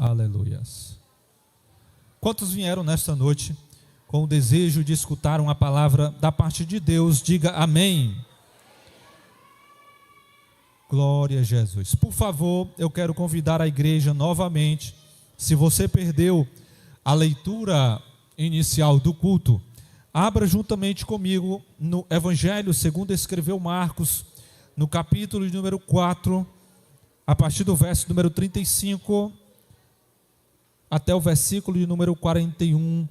Aleluias. Quantos vieram nesta noite com o desejo de escutar uma palavra da parte de Deus? Diga amém. Glória a Jesus. Por favor, eu quero convidar a igreja novamente. Se você perdeu a leitura inicial do culto, abra juntamente comigo no Evangelho segundo escreveu Marcos, no capítulo de número 4, a partir do verso número 35 até o versículo de número 41.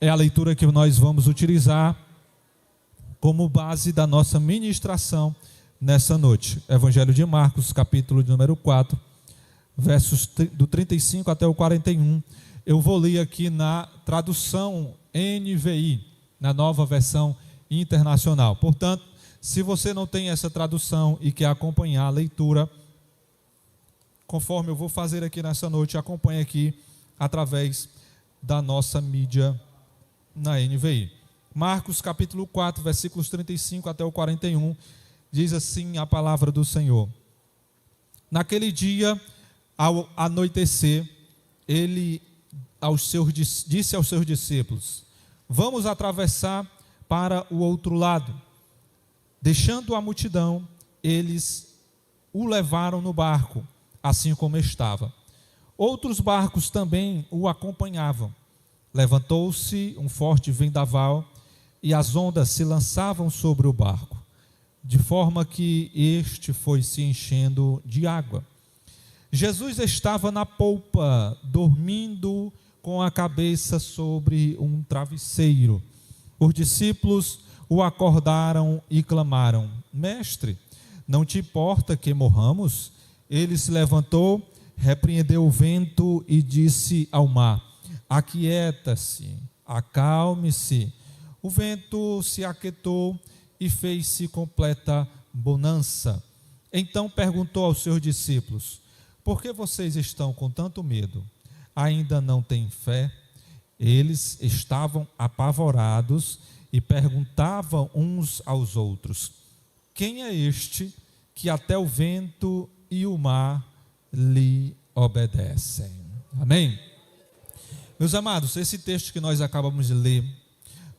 É a leitura que nós vamos utilizar como base da nossa ministração nessa noite. Evangelho de Marcos, capítulo de número 4, versos do 35 até o 41. Eu vou ler aqui na tradução NVI, na nova versão internacional. Portanto, se você não tem essa tradução e quer acompanhar a leitura, conforme eu vou fazer aqui nessa noite, acompanhe aqui através da nossa mídia na NVI. Marcos capítulo 4, versículos 35 até o 41, diz assim a palavra do Senhor. Naquele dia, ao anoitecer, ele disse aos seus discípulos: vamos atravessar para o outro lado. Deixando a multidão, eles o levaram no barco, assim como estava. Outros barcos também o acompanhavam. Levantou-se um forte vendaval e as ondas se lançavam sobre o barco, de forma que este foi se enchendo de água. Jesus estava na polpa, dormindo com a cabeça sobre um travesseiro. Os discípulos o acordaram e clamaram: Mestre, não te importa que morramos? Ele se levantou, repreendeu o vento e disse ao mar: aquieta-se, acalme-se. O vento se aquietou e fez-se completa bonança. Então perguntou aos seus discípulos: por que vocês estão com tanto medo? Ainda não têm fé? Eles estavam apavorados e perguntavam uns aos outros: quem é este que até o vento e o mar lhe obedecem? Amém? Meus amados, esse texto que nós acabamos de ler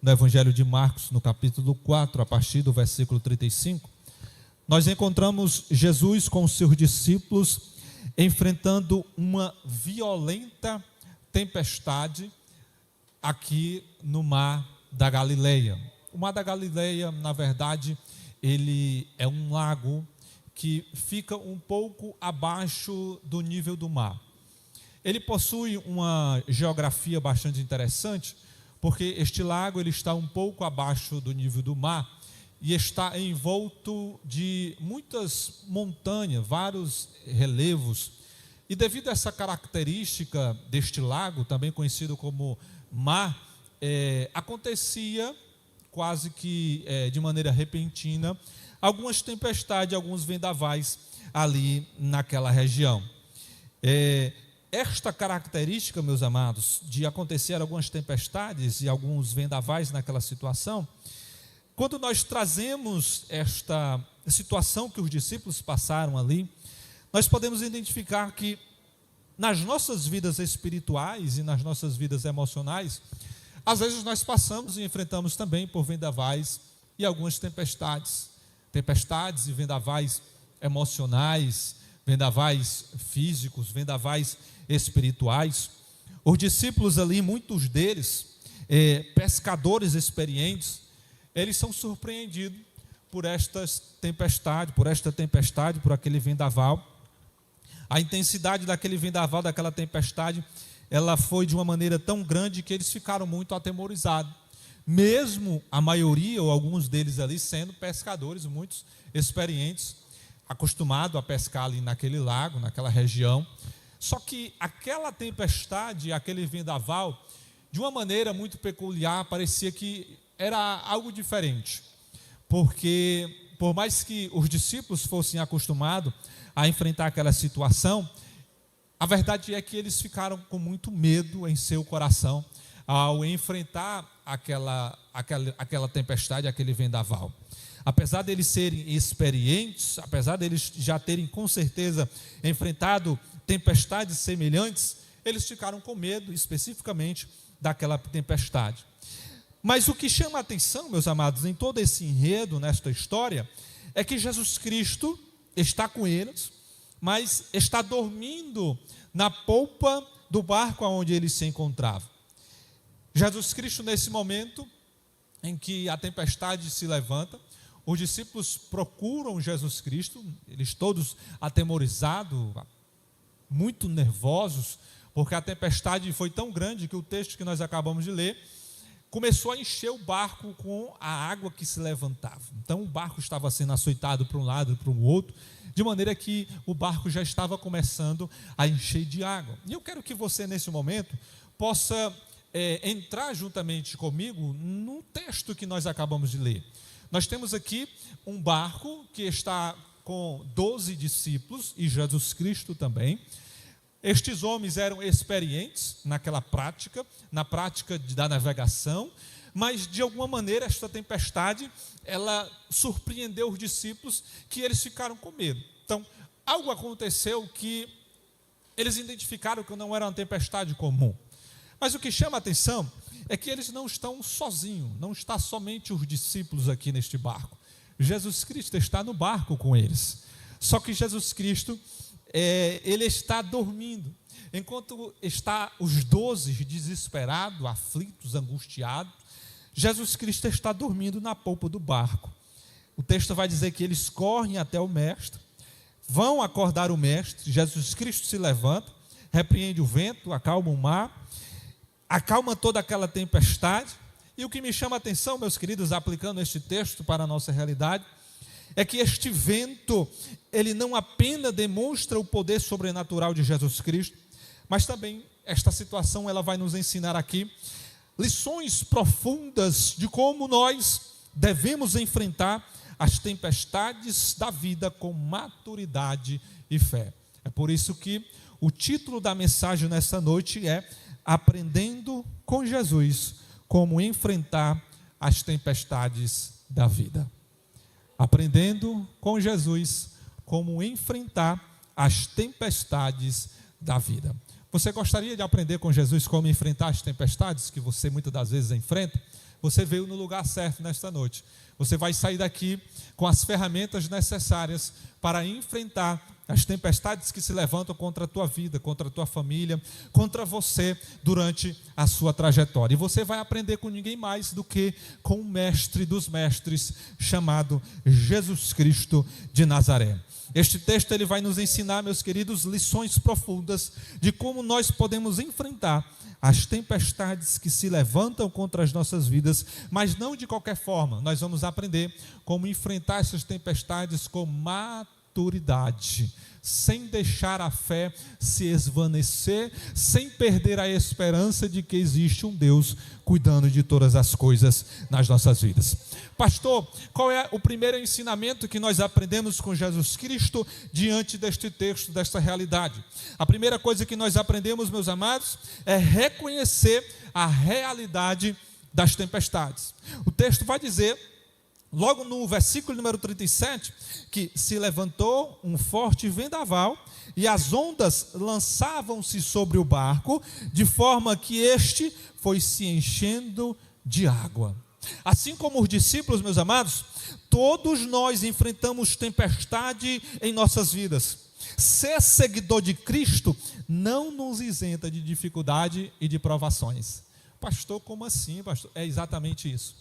no Evangelho de Marcos, no capítulo 4, a partir do versículo 35, nós encontramos Jesus com os seus discípulos enfrentando uma violenta tempestade aqui no mar da Galileia. O mar da Galileia, na verdade, ele é um lago que fica um pouco abaixo do nível do mar. Ele possui uma geografia bastante interessante, porque este lago ele está um pouco abaixo do nível do mar e está envolto de muitas montanhas, vários relevos. E devido a essa característica deste lago, também conhecido como mar, acontecia quase que de maneira repentina algumas tempestades, alguns vendavais ali naquela região. Esta característica, meus amados, de acontecer algumas tempestades e alguns vendavais naquela situação, quando nós trazemos esta situação que os discípulos passaram ali, nós podemos identificar que nas nossas vidas espirituais e nas nossas vidas emocionais, às vezes nós passamos e enfrentamos também por vendavais e algumas tempestades e vendavais emocionais, vendavais físicos, vendavais espirituais. Os discípulos ali, muitos deles, pescadores experientes, eles são surpreendidos por esta tempestade, por aquele vendaval. A intensidade daquele vendaval, daquela tempestade, ela foi de uma maneira tão grande que eles ficaram muito atemorizados. Mesmo a maioria, ou alguns deles ali, sendo pescadores, muitos experientes, acostumados a pescar ali naquele lago, naquela região. Só que aquela tempestade, aquele vendaval, de uma maneira muito peculiar, parecia que era algo diferente. Porque, por mais que os discípulos fossem acostumados a enfrentar aquela situação, a verdade é que eles ficaram com muito medo em seu coração. ao enfrentar aquela tempestade, aquele vendaval. Apesar deles serem experientes, apesar deles já terem com certeza enfrentado tempestades semelhantes, eles ficaram com medo especificamente daquela tempestade. Mas o que chama a atenção, meus amados, em todo esse enredo, nesta história, é que Jesus Cristo está com eles, mas está dormindo na polpa do barco onde ele se encontrava. Jesus Cristo, nesse momento em que a tempestade se levanta, os discípulos procuram Jesus Cristo, eles todos atemorizados, muito nervosos, porque a tempestade foi tão grande que o texto que nós acabamos de ler começou a encher o barco com a água que se levantava. Então o barco estava sendo açoitado para um lado e para o outro, de maneira que o barco já estava começando a encher de água. E eu quero que você, nesse momento, possa entrar juntamente comigo no texto que nós acabamos de ler. Nós temos aqui um barco que está com 12 discípulos e Jesus Cristo também. Estes homens eram experientes naquela prática, na prática da navegação, mas de alguma maneira esta tempestade, ela surpreendeu os discípulos, que eles ficaram com medo. Então, algo aconteceu que eles identificaram que não era uma tempestade comum. Mas o que chama a atenção é que eles não estão sozinhos, não está somente os discípulos aqui neste barco. Jesus Cristo está no barco com eles. Só que Jesus Cristo, ele está dormindo. Enquanto está os 12 desesperados, aflitos, angustiados, Jesus Cristo está dormindo na polpa do barco. O texto vai dizer que eles correm até o mestre, vão acordar o mestre. Jesus Cristo se levanta, repreende o vento, acalma o mar, acalma toda aquela tempestade. E o que me chama a atenção, meus queridos, aplicando este texto para a nossa realidade, é que este vento, ele não apenas demonstra o poder sobrenatural de Jesus Cristo, mas também esta situação, ela vai nos ensinar aqui lições profundas de como nós devemos enfrentar as tempestades da vida com maturidade e fé. É por isso que o título da mensagem nessa noite é Aprendendo com Jesus como enfrentar as tempestades da vida. Aprendendo com Jesus como enfrentar as tempestades da vida. Você gostaria de aprender com Jesus como enfrentar as tempestades que você muitas das vezes enfrenta? Você veio no lugar certo nesta noite. Você vai sair daqui com as ferramentas necessárias para enfrentar as tempestades que se levantam contra a tua vida, contra a tua família, contra você durante a sua trajetória. E você vai aprender com ninguém mais do que com o mestre dos mestres, chamado Jesus Cristo de Nazaré. Este texto, ele vai nos ensinar, meus queridos, lições profundas de como nós podemos enfrentar as tempestades que se levantam contra as nossas vidas, mas não de qualquer forma. Nós vamos aprender como enfrentar essas tempestades com maturidade, sem deixar a fé se esvanecer, sem perder a esperança de que existe um Deus cuidando de todas as coisas nas nossas vidas. Pastor, qual é o primeiro ensinamento que nós aprendemos com Jesus Cristo diante deste texto, desta realidade? A primeira coisa que nós aprendemos, meus amados, é reconhecer a realidade das tempestades. O texto vai dizer, logo no versículo número 37, que se levantou um forte vendaval e as ondas lançavam-se sobre o barco, de forma que este foi se enchendo de água. Assim como os discípulos, meus amados, todos nós enfrentamos tempestade em nossas vidas. Ser seguidor de Cristo não nos isenta de dificuldade e de provações. Pastor, como assim, pastor? É exatamente isso.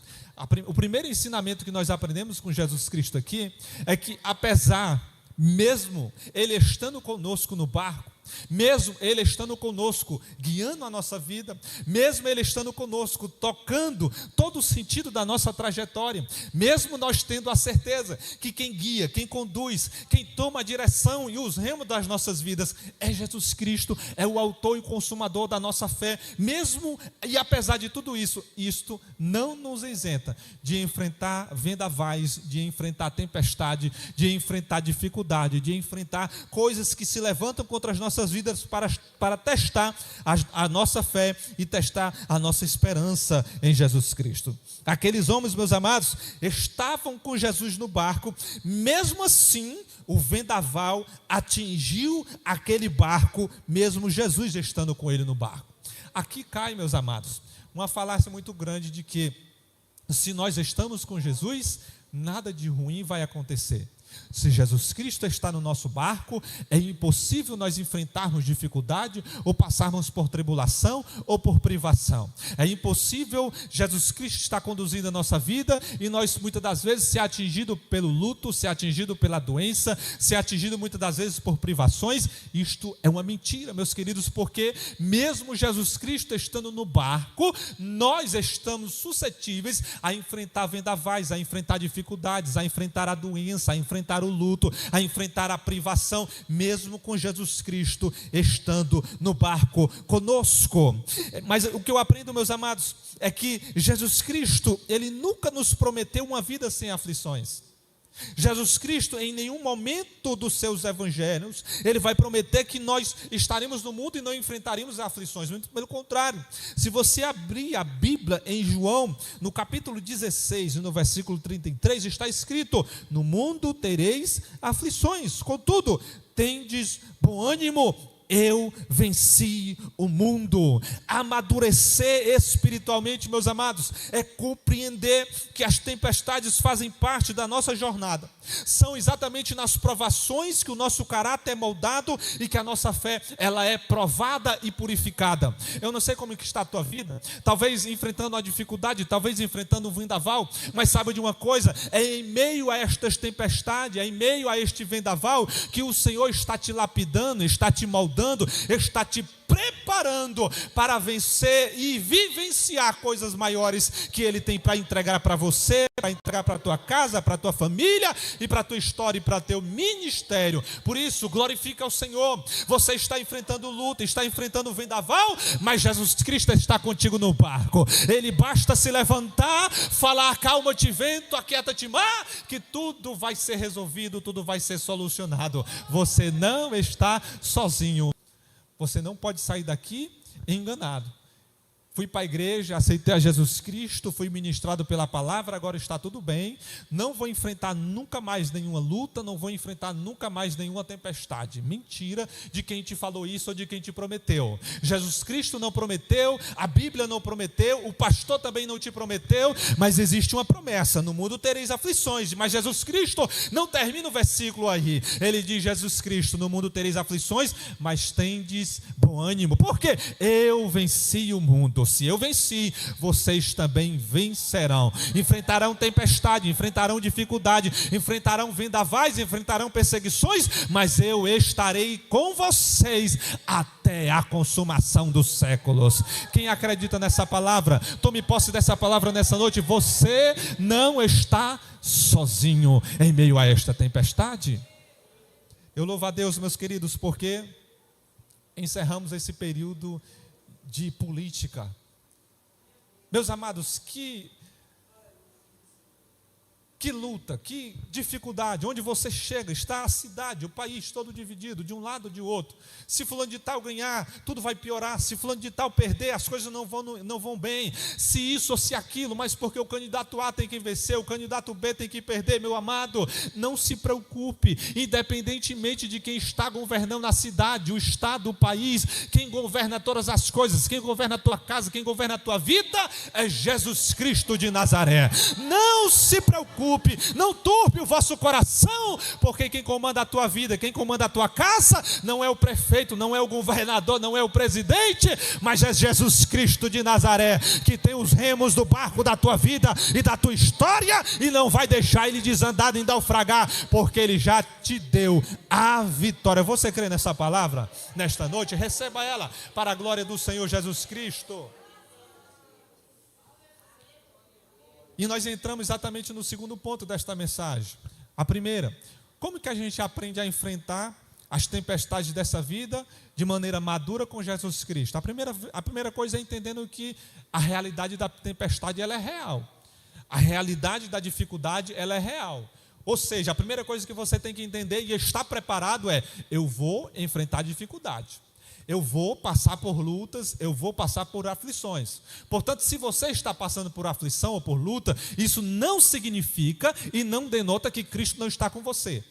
O primeiro ensinamento que nós aprendemos com Jesus Cristo aqui é que, apesar, mesmo Ele estando conosco no barco, mesmo Ele estando conosco, guiando a nossa vida, mesmo Ele estando conosco, tocando todo o sentido da nossa trajetória, mesmo nós tendo a certeza que quem guia, quem conduz, quem toma a direção e os remos das nossas vidas é Jesus Cristo, é o autor e consumador da nossa fé, mesmo e apesar de tudo isso, isto não nos isenta de enfrentar vendavais, de enfrentar tempestade, de enfrentar dificuldade, de enfrentar coisas que se levantam contra as nossas nossas vidas para testar a nossa fé e testar a nossa esperança em Jesus Cristo. Aqueles homens, meus amados, estavam com Jesus no barco, mesmo assim, o vendaval atingiu aquele barco, mesmo Jesus estando com ele no barco. Aqui cai, meus amados, uma falácia muito grande de que, se nós estamos com Jesus, nada de ruim vai acontecer. Se Jesus Cristo está no nosso barco, é impossível nós enfrentarmos dificuldade, ou passarmos por tribulação, ou por privação. É impossível Jesus Cristo estar conduzindo a nossa vida, e nós muitas das vezes ser atingido pelo luto, ser atingido pela doença, ser atingido muitas das vezes por privações. Isto é uma mentira, meus queridos, porque mesmo Jesus Cristo estando no barco, nós estamos suscetíveis a enfrentar vendavais, a enfrentar dificuldades, a enfrentar a doença, a enfrentar o luto, a enfrentar a privação, mesmo com Jesus Cristo estando no barco conosco. Mas o que eu aprendo, meus amados, é que Jesus Cristo, Ele nunca nos prometeu uma vida sem aflições. Jesus Cristo, em nenhum momento dos seus evangelhos, Ele vai prometer que nós estaremos no mundo e não enfrentaremos aflições. Muito pelo contrário. Se você abrir a Bíblia em João, no capítulo 16, no versículo 33, está escrito: no mundo tereis aflições, contudo, tendes bom ânimo, eu venci o mundo. Amadurecer espiritualmente, meus amados, é compreender que as tempestades fazem parte da nossa jornada. São exatamente nas provações que o nosso caráter é moldado e que a nossa fé, ela é provada e purificada. Eu não sei como é que está a tua vida, talvez enfrentando uma dificuldade, talvez enfrentando um vendaval, mas saiba de uma coisa: é em meio a estas tempestades, é em meio a este vendaval que o Senhor está te lapidando, está te moldando, está te preparando para vencer e vivenciar coisas maiores que Ele tem para entregar para você, para entregar para a tua casa, para a tua família e para a tua história e para o teu ministério. Por isso, glorifica ao Senhor. Você está enfrentando luta, está enfrentando vendaval, mas Jesus Cristo está contigo no barco. Ele basta se levantar, falar: acalma-te vento, aquieta-te mar, que tudo vai ser resolvido, tudo vai ser solucionado. Você não está sozinho. Você não pode sair daqui enganado. Fui para a igreja, aceitei a Jesus Cristo, fui ministrado pela palavra, agora está tudo bem. Não vou enfrentar nunca mais nenhuma luta, não vou enfrentar nunca mais nenhuma tempestade. Mentira de quem te falou isso ou de quem te prometeu. Jesus Cristo não prometeu, a Bíblia não prometeu, o pastor também não te prometeu, mas existe uma promessa: no mundo tereis aflições. Mas Jesus Cristo não termina o versículo aí. Ele diz: Jesus Cristo, no mundo tereis aflições, mas tendes bom ânimo. Por quê? Eu venci o mundo. Se eu venci, vocês também vencerão. Enfrentarão tempestade, enfrentarão dificuldade, enfrentarão vendavais, enfrentarão perseguições, mas eu estarei com vocês até a consumação dos séculos. Quem acredita nessa palavra, tome posse dessa palavra nessa noite. Você não está sozinho em meio a esta tempestade. Eu louvo a Deus, meus queridos, porque encerramos esse período de política. Meus amados, que luta, que dificuldade. Onde você chega, está a cidade, o país todo dividido, de um lado ou de outro. Se fulano de tal ganhar, tudo vai piorar. Se fulano de tal perder, as coisas não vão bem. Se isso ou se aquilo, mas porque o candidato A tem que vencer, o candidato B tem que perder. Meu amado, não se preocupe. Independentemente de quem está governando a cidade, o estado, o país, quem governa todas as coisas, quem governa a tua casa, quem governa a tua vida, é Jesus Cristo de Nazaré. Não se preocupe. Não turbe o vosso coração, porque quem comanda a tua vida, quem comanda a tua casa, não é o prefeito, não é o governador, não é o presidente, mas é Jesus Cristo de Nazaré, que tem os remos do barco da tua vida e da tua história, e não vai deixar ele desandar nem naufragar, porque ele já te deu a vitória. Você crê nessa palavra? Nesta noite, receba ela para a glória do Senhor Jesus Cristo. E nós entramos exatamente no segundo ponto desta mensagem. A primeira: como que a gente aprende a enfrentar as tempestades dessa vida de maneira madura com Jesus Cristo? A primeira coisa é entendendo que a realidade da tempestade, ela é real. A realidade da dificuldade, ela é real. Ou seja, a primeira coisa que você tem que entender e estar preparado é: eu vou enfrentar dificuldade, eu vou passar por lutas, eu vou passar por aflições. Portanto, se você está passando por aflição ou por luta, isso não significa e não denota que Cristo não está com você.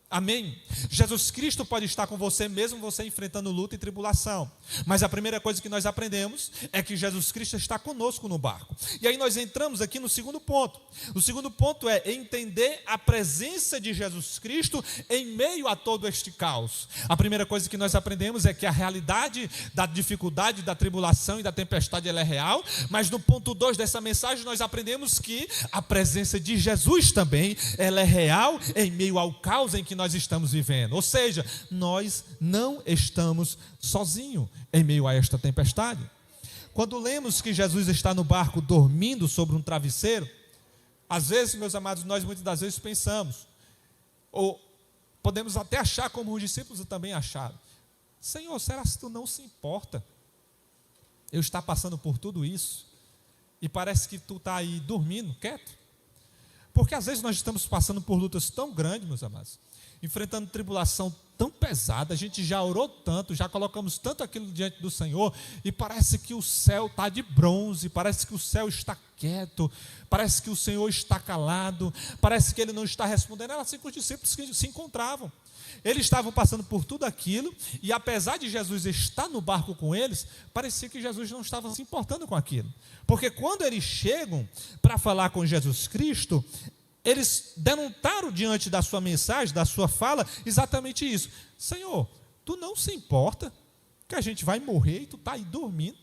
Amém? Jesus Cristo pode estar com você mesmo você enfrentando luta e tribulação. Mas a primeira coisa que nós aprendemos é que Jesus Cristo está conosco no barco. E aí nós entramos aqui no segundo ponto. O segundo ponto é entender a presença de Jesus Cristo em meio a todo este caos. A primeira coisa que nós aprendemos é que a realidade da dificuldade, da tribulação e da tempestade ela é real. Mas no ponto 2 dessa mensagem nós aprendemos que a presença de Jesus também ela é real em meio ao caos em que nós estamos vivendo. Ou seja, nós não estamos sozinhos em meio a esta tempestade. Quando lemos que Jesus está no barco dormindo sobre um travesseiro, às vezes, meus amados, nós muitas das vezes pensamos, ou podemos até achar como os discípulos também acharam: Senhor, será que tu não se importa eu estar passando por tudo isso e parece que tu está aí dormindo, quieto? Porque às vezes nós estamos passando por lutas tão grandes, meus amados, enfrentando tribulação tão pesada, a gente já orou tanto, já colocamos tanto aquilo diante do Senhor, e parece que o céu está de bronze, parece que o céu está quieto, parece que o Senhor está calado, parece que Ele não está respondendo. Era assim com os discípulos que se encontravam. Eles estavam passando por tudo aquilo, e apesar de Jesus estar no barco com eles, parecia que Jesus não estava se importando com aquilo. Porque quando eles chegam para falar com Jesus Cristo, eles denotaram diante da sua mensagem, da sua fala, exatamente isso: Senhor, tu não se importa que a gente vai morrer e tu está aí dormindo?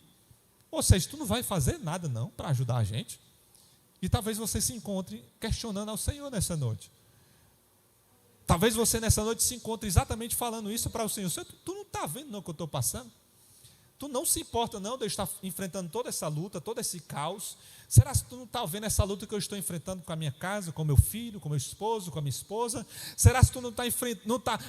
Ou seja, tu não vai fazer nada não para ajudar a gente? E talvez você se encontre questionando ao Senhor nessa noite. Talvez você nessa noite se encontre exatamente falando isso para o Senhor: Senhor, tu não está vendo não o que eu estou passando? Tu não se importa não de eu estar enfrentando toda essa luta, todo esse caos? Será que tu não está vendo essa luta que eu estou enfrentando com a minha casa, com meu filho, com meu esposo, com a minha esposa? Será que tu não está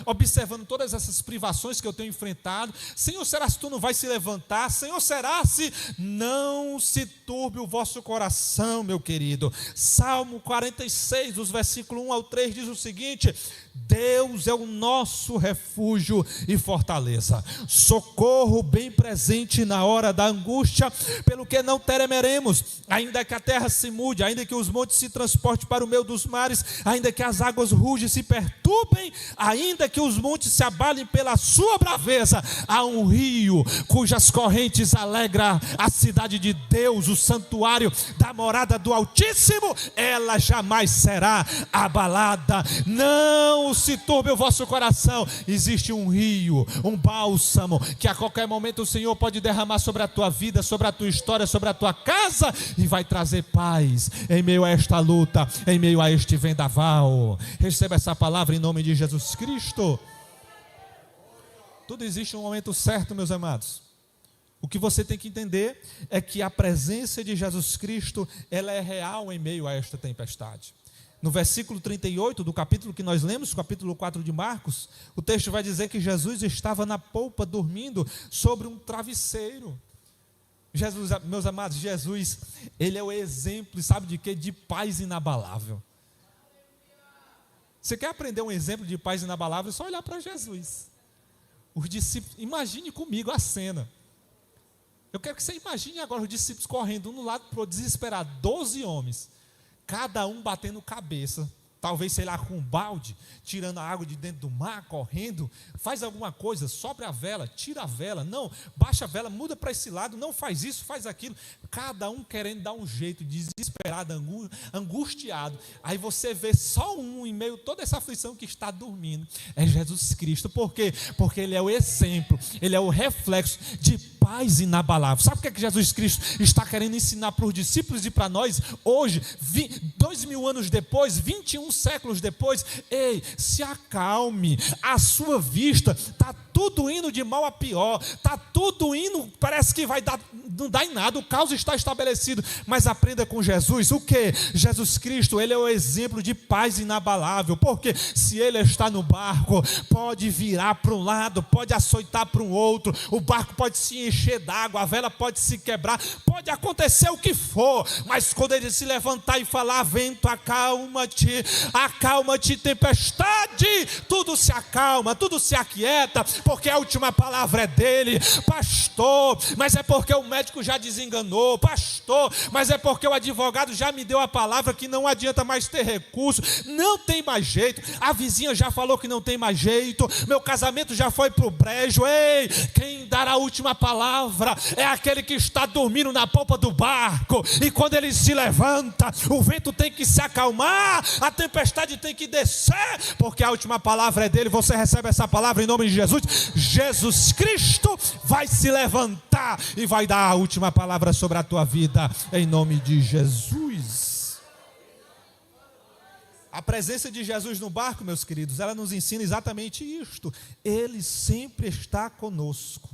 observando todas essas privações que eu tenho enfrentado? Senhor, será que tu não vai se levantar? Senhor, será se não se turbe o vosso coração, meu querido? Salmo 46, dos versículos 1 ao 3, diz o seguinte: Deus é o nosso refúgio e fortaleza, socorro bem presente na hora da angústia, pelo que não temeremos, ainda que a terra se mude, ainda que os montes se transportem para o meio dos mares, ainda que as águas rugem e se perturbem, ainda que os montes se abalem pela sua braveza, há um rio cujas correntes alegram a cidade de Deus, o santuário da morada do Altíssimo, ela jamais será abalada. Não se turbe o vosso coração. Existe um rio, um bálsamo, que a qualquer momento o Senhor pode derramar sobre a tua vida, sobre a tua história, sobre a tua casa, e vai trazer paz em meio a esta luta, em meio a este vendaval. Receba essa palavra em nome de Jesus Cristo. Tudo existe um momento certo, meus amados. O que você tem que entender é que a presença de Jesus Cristo, ela é real em meio a esta tempestade. No versículo 38 do capítulo que nós lemos, capítulo 4 de Marcos, o texto vai dizer que Jesus estava na polpa dormindo sobre um travesseiro. Jesus, meus amados, Jesus, Ele é o exemplo, sabe de quê? De paz inabalável. Você quer aprender um exemplo de paz inabalável? É só olhar para Jesus. Os discípulos, imagine comigo a cena. Eu quero que você imagine agora os discípulos correndo um no lado para o desesperado, 12 homens, cada um batendo cabeça, talvez, sei lá, com um balde, tirando a água de dentro do mar, correndo. Faz alguma coisa, sobe a vela, tira a vela, não, baixa a vela, muda para esse lado, não faz isso, faz aquilo. Cada um querendo dar um jeito, desesperado, angustiado. Aí você vê só um em meio a toda essa aflição que está dormindo. É Jesus Cristo. Por quê? Porque Ele é o exemplo, Ele é o reflexo de paz inabalável. Sabe o que é que Jesus Cristo está querendo ensinar para os discípulos e para nós hoje, 2000 anos depois, 21 séculos depois? Ei, se acalme, a sua vista está tudo indo de mal a pior, está tudo indo, parece que vai dar não dá em nada, o caos está estabelecido. Mas aprenda com Jesus. O que? Jesus Cristo, ele é o exemplo de paz inabalável. Porque se ele está no barco, pode virar para um lado, pode açoitar para um outro, o barco pode se encher d'água, a vela pode se quebrar, pode acontecer o que for, mas quando ele se levantar e falar: vento, acalma-te, acalma-te, tempestade, tudo se acalma, tudo se aquieta, porque a última palavra é dele. Pastor, mas é porque o médico já desenganou. Pastor, mas é porque o advogado já me deu a palavra que não adianta mais ter recurso, não tem mais jeito, a vizinha já falou que não tem mais jeito, meu casamento já foi pro brejo. Ei, quem dará a última palavra é aquele que está dormindo na polpa do barco, e quando ele se levanta, o vento tem que se acalmar, a tempestade tem que descer, porque a última palavra é dele. Você recebe essa palavra em nome de Jesus. Jesus Cristo vai se levantar e vai dar a última palavra sobre a tua vida, em nome de Jesus. A presença de Jesus no barco, meus queridos, ela nos ensina exatamente isto. Ele sempre está conosco,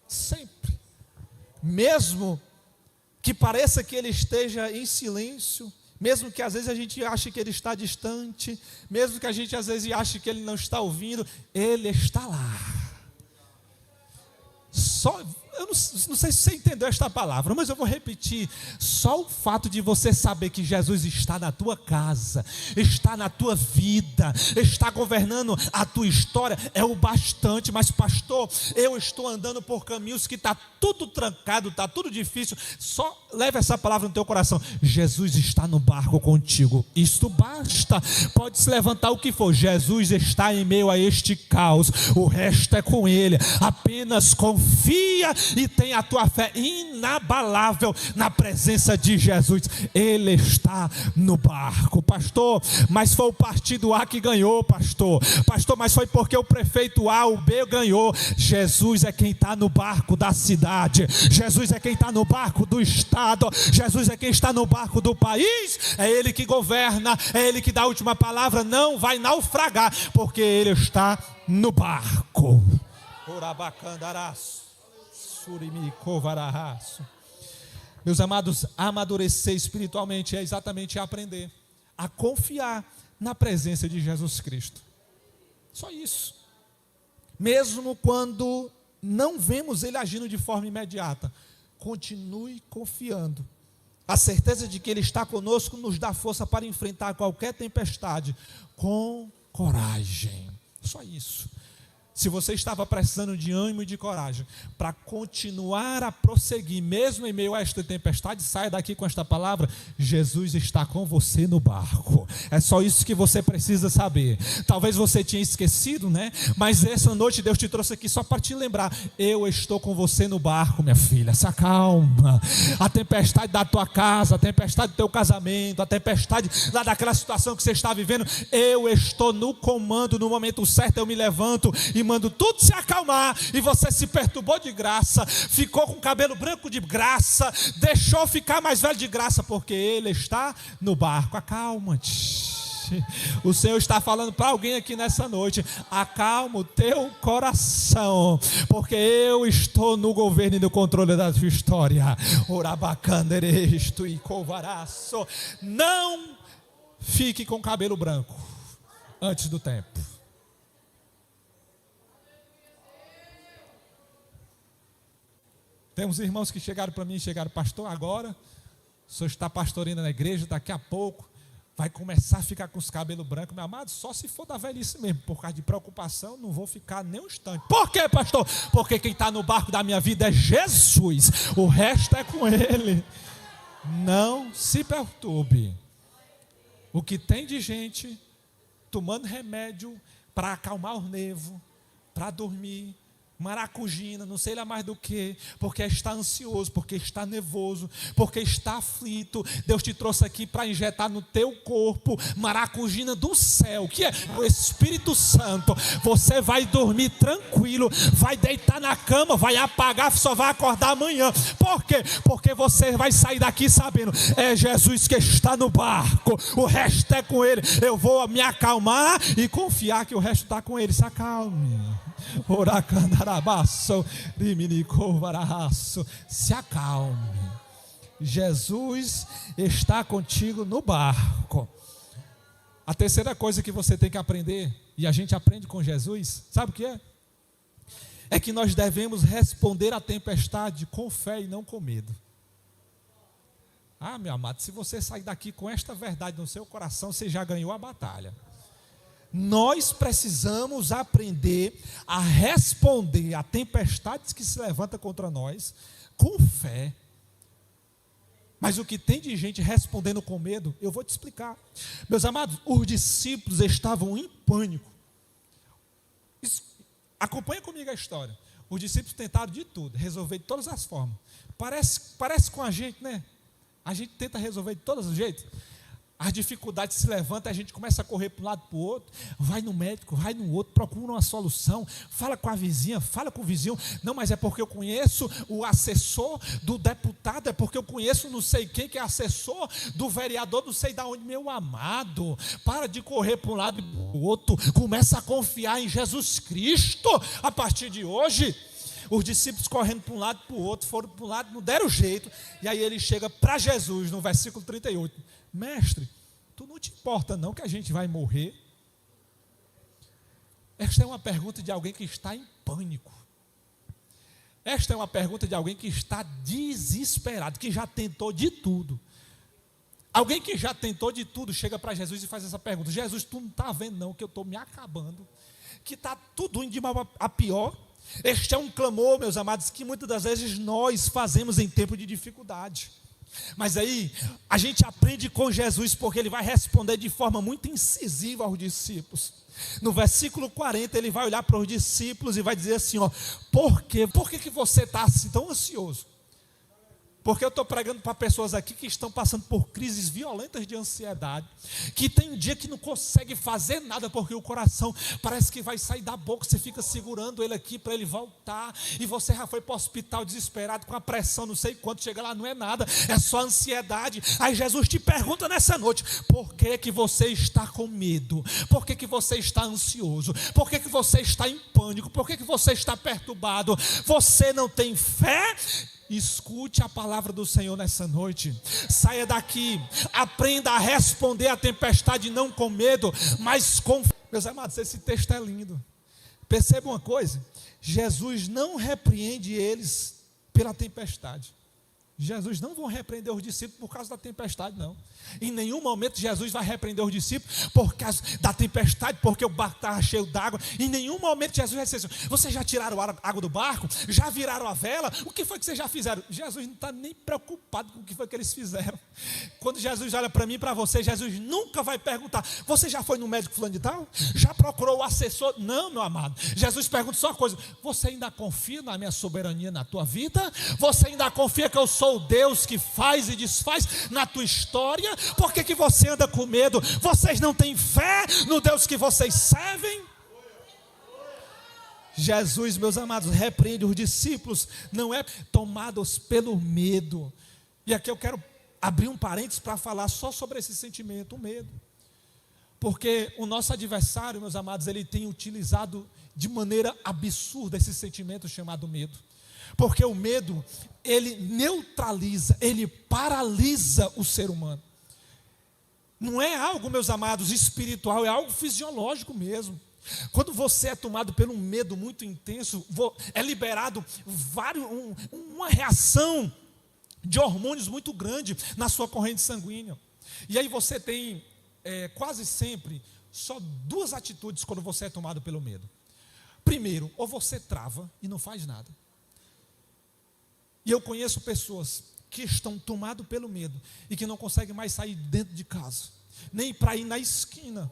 sempre. Mesmo que pareça que ele esteja em silêncio, mesmo que às vezes a gente ache que ele está distante, mesmo que a gente às vezes ache que ele não está ouvindo, ele está lá. Eu não sei se você entendeu esta palavra, mas eu vou repetir. Só o fato de você saber que Jesus está na tua casa, está na tua vida, está governando a tua história, é o bastante. Mas pastor, eu estou andando por caminhos que está tudo trancado, está tudo difícil. Só leve essa palavra no teu coração: Jesus está no barco contigo, isto basta. Pode se levantar o que for, Jesus está em meio a este caos, o resto é com ele. Apenas confia e tem a tua fé inabalável na presença de Jesus. Ele está no barco. Pastor, mas foi o partido A que ganhou. Pastor, mas foi porque o prefeito A, o B ganhou. Jesus é quem está no barco da cidade, Jesus é quem está no barco do estado, Jesus é quem está no barco do país. É ele que governa, é ele que dá a última palavra. Não vai naufragar, porque ele está no barco. Orabacandaraço. Meus amados, amadurecer espiritualmente é exatamente aprender a confiar na presença de Jesus Cristo. Só isso. Mesmo quando não vemos ele agindo de forma imediata, continue confiando. A certeza de que ele está conosco nos dá força para enfrentar qualquer tempestade com coragem. Só isso. Se você estava precisando de ânimo e de coragem para continuar a prosseguir, mesmo em meio a esta tempestade, saia daqui com esta palavra: Jesus está com você no barco. É só isso que você precisa saber. Talvez você tinha esquecido, né? Mas essa noite Deus te trouxe aqui só para te lembrar: eu estou com você no barco, minha filha. Se acalma. A tempestade da tua casa, a tempestade do teu casamento, a tempestade lá daquela situação que você está vivendo, eu estou no comando. No momento certo eu me levanto e mando tudo se acalmar. E você se perturbou de graça, ficou com o cabelo branco de graça, deixou ficar mais velho de graça, porque ele está no barco. Acalma-te. O Senhor está falando para alguém aqui nessa noite: acalma o teu coração, porque eu estou no governo e no controle da tua história. Orabacanderesto e covaraço. Não fique com o cabelo branco antes do tempo. Tem uns irmãos que chegaram para mim e chegaram: pastor, agora o senhor está pastoreando na igreja, daqui a pouco vai começar a ficar com os cabelos brancos. Meu amado, só se for da velhice mesmo, por causa de preocupação, não vou ficar nem um instante. Por quê, pastor? Porque quem está no barco da minha vida é Jesus, o resto é com ele. Não se perturbe. O que tem de gente tomando remédio para acalmar o nervo, para dormir, maracujina, não sei lá mais do que, porque está ansioso, porque está nervoso, porque está aflito. Deus te trouxe aqui para injetar no teu corpo maracujina do céu, que é o Espírito Santo. Você vai dormir tranquilo, vai deitar na cama, vai apagar, só vai acordar amanhã. Por quê? Porque você vai sair daqui sabendo: é Jesus que está no barco, o resto é com ele. Eu vou me acalmar e confiar que o resto está com ele. Se acalme. oracandarabaço, riminikovaraço. Se acalme. Jesus está contigo no barco. A terceira coisa que você tem que aprender, e a gente aprende com Jesus, sabe o que é? É que nós devemos responder à tempestade com fé e não com medo. Ah, meu amado, se você sair daqui com esta verdade no seu coração, você já ganhou a batalha. Nós precisamos aprender a responder a tempestades que se levantam contra nós com fé. Mas o que tem de gente respondendo com medo, eu vou te explicar. Meus amados, os discípulos estavam em pânico. Acompanha comigo a história. Os discípulos tentaram de tudo, resolver de todas as formas. Parece com a gente, né? A gente tenta resolver de todos os jeitos. As dificuldades se levantam, a gente começa a correr para um lado para o outro, vai no médico, vai no outro, procura uma solução, fala com a vizinha, fala com o vizinho. Não, mas é porque eu conheço o assessor do deputado, é porque eu conheço não sei quem que é assessor do vereador, não sei de onde. Meu amado, para de correr para um lado e para o outro, começa a confiar em Jesus Cristo a partir de hoje. Os discípulos correndo para um lado e para o outro, foram para um lado, não deram jeito, e aí ele chega para Jesus no versículo 38, mestre, tu não te importa não que a gente vai morrer? Esta é uma pergunta de alguém que está em pânico. Esta é uma pergunta de alguém que está desesperado, que já tentou de tudo. Alguém que já tentou de tudo chega para Jesus e faz essa pergunta: Jesus, tu não está vendo não que eu estou me acabando, que está tudo indo de mal a pior? Este é um clamor, meus amados, que muitas das vezes nós fazemos em tempo de dificuldade. Mas aí, a gente aprende com Jesus, porque ele vai responder de forma muito incisiva aos discípulos. No versículo 40, ele vai olhar para os discípulos e vai dizer assim, ó, por que você está assim tão ansioso? Porque eu estou pregando para pessoas aqui que estão passando por crises violentas de ansiedade, que tem um dia que não consegue fazer nada, porque o coração parece que vai sair da boca, você fica segurando ele aqui para ele voltar, e você já foi para o hospital desesperado, com a pressão, não sei quanto, chega lá, não é nada, é só ansiedade. Aí Jesus te pergunta nessa noite, por que que você está com medo? Por que que você está ansioso? Por que que você está em pânico? Por que que você está perturbado? Você não tem fé? Escute a palavra do Senhor nessa noite. Saia daqui, aprenda a responder à tempestade não com medo, mas com... Meus amados, esse texto é lindo. Perceba uma coisa, Jesus não repreende eles pela tempestade. Jesus não vai repreender os discípulos por causa da tempestade, não. Em nenhum momento Jesus vai repreender os discípulos por causa da tempestade, porque o barco estava cheio d'água. Em nenhum momento Jesus vai dizer assim, vocês já tiraram a água do barco? Já viraram a vela? O que foi que vocês já fizeram? Jesus não está nem preocupado com o que foi que eles fizeram. Quando Jesus olha para mim e para você, Jesus nunca vai perguntar, você já foi no médico fulano de tal? Já procurou o assessor? Não, meu amado. Jesus pergunta só uma coisa, você ainda confia na minha soberania na tua vida? Você ainda confia que eu sou o Deus que faz e desfaz na tua história? Por que que você anda com medo? Vocês não têm fé no Deus que vocês servem? Jesus, meus amados, repreende os discípulos, não é tomados pelo medo. E aqui eu quero abrir um parênteses para falar só sobre esse sentimento, o medo. Porque o nosso adversário, meus amados, ele tem utilizado de maneira absurda esse sentimento chamado medo. Porque o medo, ele neutraliza, ele paralisa o ser humano. Não é algo, meus amados, espiritual, é algo fisiológico mesmo. Quando você é tomado por um medo muito intenso, é liberado uma reação de hormônios muito grande na sua corrente sanguínea. E aí você tem quase sempre só duas atitudes quando você é tomado pelo medo. Primeiro, ou você trava e não faz nada. E eu conheço pessoas que estão tomadas pelo medo e que não conseguem mais sair dentro de casa, nem para ir na esquina,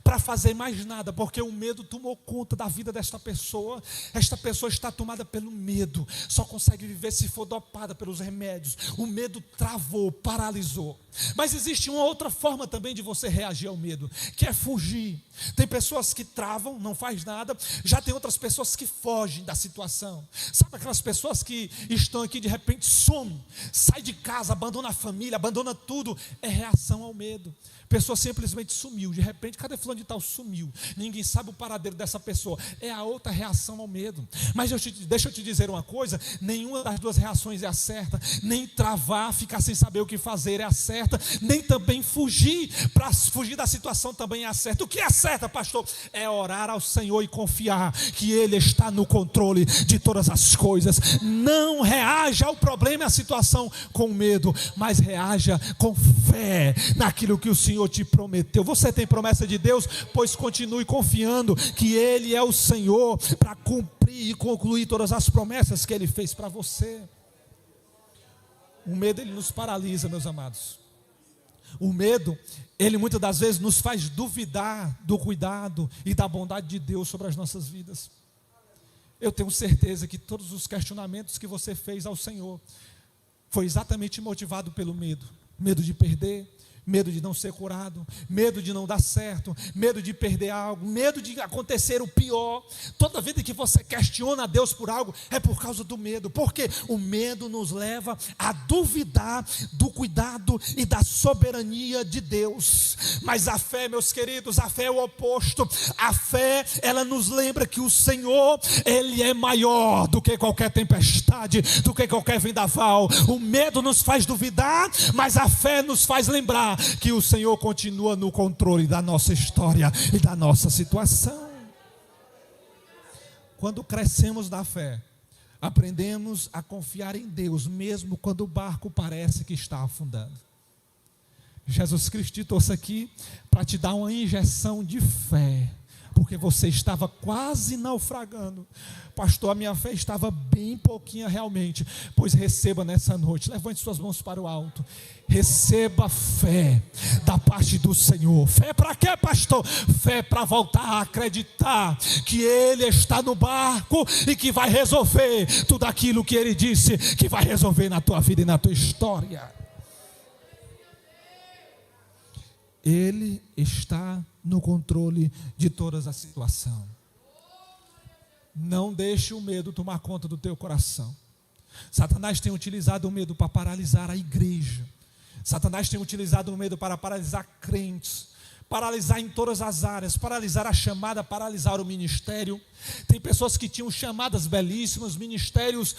para fazer mais nada, porque o medo tomou conta da vida desta pessoa. Esta pessoa está tomada pelo medo, só consegue viver se for dopada pelos remédios. O medo travou, paralisou. Mas existe uma outra forma também de você reagir ao medo, que é fugir. Tem pessoas que travam, não faz nada. Já tem outras pessoas que fogem da situação. Sabe aquelas pessoas que estão aqui de repente somem, sai de casa, abandona a família, abandona tudo. É reação ao medo. pessoa simplesmente sumiu, de repente, cadê fulano de tal? Sumiu, ninguém sabe o paradeiro dessa pessoa, é a outra reação ao medo. Mas deixa eu te dizer uma coisa, nenhuma das duas reações é a certa, nem travar, ficar sem saber o que fazer é a certa, nem também fugir, para fugir da situação também é a certa. O que é certa, pastor? É orar ao Senhor e confiar que Ele está no controle de todas as coisas. Não reaja ao problema e à situação com medo, mas reaja com fé naquilo que o Senhor te prometeu. Você tem promessa de Deus? Pois continue confiando que Ele é o Senhor para cumprir e concluir todas as promessas que Ele fez para você. O medo, ele nos paralisa, meus amados. O medo, ele muitas das vezes nos faz duvidar do cuidado e da bondade de Deus sobre as nossas vidas. Eu tenho certeza que todos os questionamentos que você fez ao Senhor foi exatamente motivado pelo medo. Medo de perder, medo de não ser curado, medo de não dar certo, medo de perder algo, medo de acontecer o pior. Toda vida que você questiona a Deus por algo, é por causa do medo, porque o medo nos leva a duvidar do cuidado e da soberania de Deus. Mas a fé, meus queridos, a fé é o oposto. A fé, ela nos lembra que o Senhor, Ele é maior do que qualquer tempestade, do que qualquer vendaval. O medo nos faz duvidar, mas a fé nos faz lembrar que o Senhor continua no controle da nossa história e da nossa situação. Quando crescemos na fé, aprendemos a confiar em Deus, mesmo quando o barco parece que está afundando. Jesus Cristo te trouxe aqui para te dar uma injeção de fé, porque você estava quase naufragando. Pastor, a minha fé estava bem pouquinha realmente. Pois receba nessa noite, levante suas mãos para o alto, receba fé da parte do Senhor. Fé para quê, pastor? Fé para voltar a acreditar que Ele está no barco e que vai resolver tudo aquilo que Ele disse que vai resolver na tua vida e na tua história. Ele está no controle de todas as situações. Não deixe o medo tomar conta do teu coração. Satanás tem utilizado o medo para paralisar a igreja. Satanás tem utilizado o medo para paralisar crentes, paralisar em todas as áreas, paralisar a chamada, paralisar o ministério. Tem pessoas que tinham chamadas belíssimas, ministérios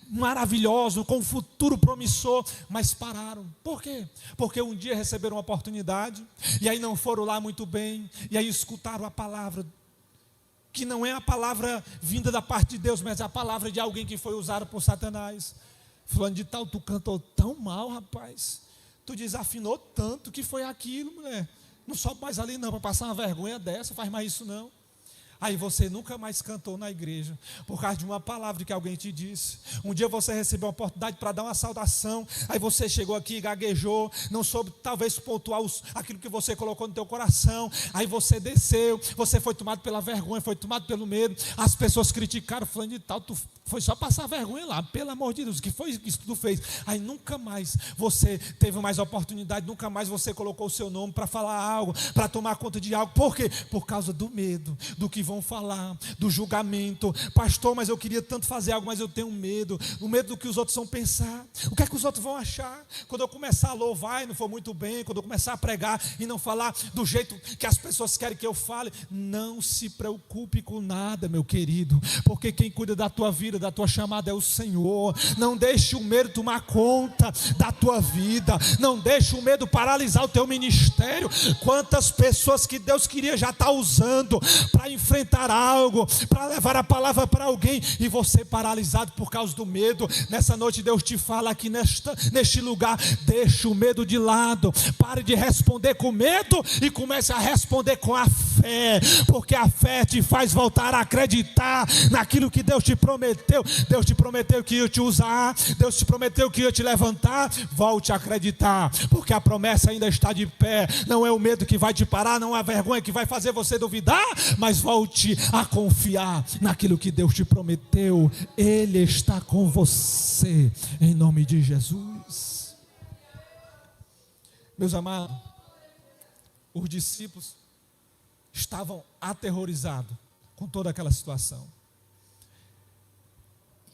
maravilhosos, com um futuro promissor, mas pararam. Por quê? Porque um dia receberam uma oportunidade, e aí não foram lá muito bem, e aí escutaram a palavra, que não é a palavra vinda da parte de Deus, mas é a palavra de alguém que foi usado por Satanás. Fulano de tal, tu cantou tão mal, rapaz, tu desafinou tanto, que foi aquilo, mulher. Não sobe mais ali não, para passar uma vergonha dessa, faz mais isso não. Aí você nunca mais cantou na igreja, por causa de uma palavra que alguém te disse. Um dia você recebeu uma oportunidade para dar uma saudação, aí você chegou aqui, gaguejou, não soube talvez pontuar aquilo que você colocou no teu coração, aí você desceu, você foi tomado pela vergonha, foi tomado pelo medo, as pessoas criticaram, falando de tal, tu foi só passar vergonha lá, pelo amor de Deus, o que foi isso que tu fez? Aí nunca mais você teve mais oportunidade, nunca mais você colocou o seu nome para falar algo, para tomar conta de algo. Por quê? Por causa do medo, do que vão falar, do julgamento. Pastor, mas eu queria tanto fazer algo, mas eu tenho medo, o medo do que os outros vão pensar, o que é que os outros vão achar, quando eu começar a louvar e não for muito bem, quando eu começar a pregar e não falar do jeito que as pessoas querem que eu fale. Não se preocupe com nada, meu querido, porque quem cuida da tua vida, da tua chamada é o Senhor. Não deixe o medo tomar conta da tua vida, não deixe o medo paralisar o teu ministério. Quantas pessoas que Deus queria já estar usando para enfrentar algo, para levar a palavra para alguém, e você paralisado por causa do medo. Nessa noite Deus te fala aqui neste lugar, deixe o medo de lado, pare de responder com medo e comece a responder com a fé, porque a fé te faz voltar a acreditar naquilo que Deus te prometeu. Deus te prometeu que ia te usar, Deus te prometeu que ia te levantar. Volte a acreditar, porque a promessa ainda está de pé. Não é o medo que vai te parar, não é a vergonha que vai fazer você duvidar, mas volte a confiar naquilo que Deus te prometeu. Ele está com você, em nome de Jesus. Meus amados, os discípulos estavam aterrorizados com toda aquela situação.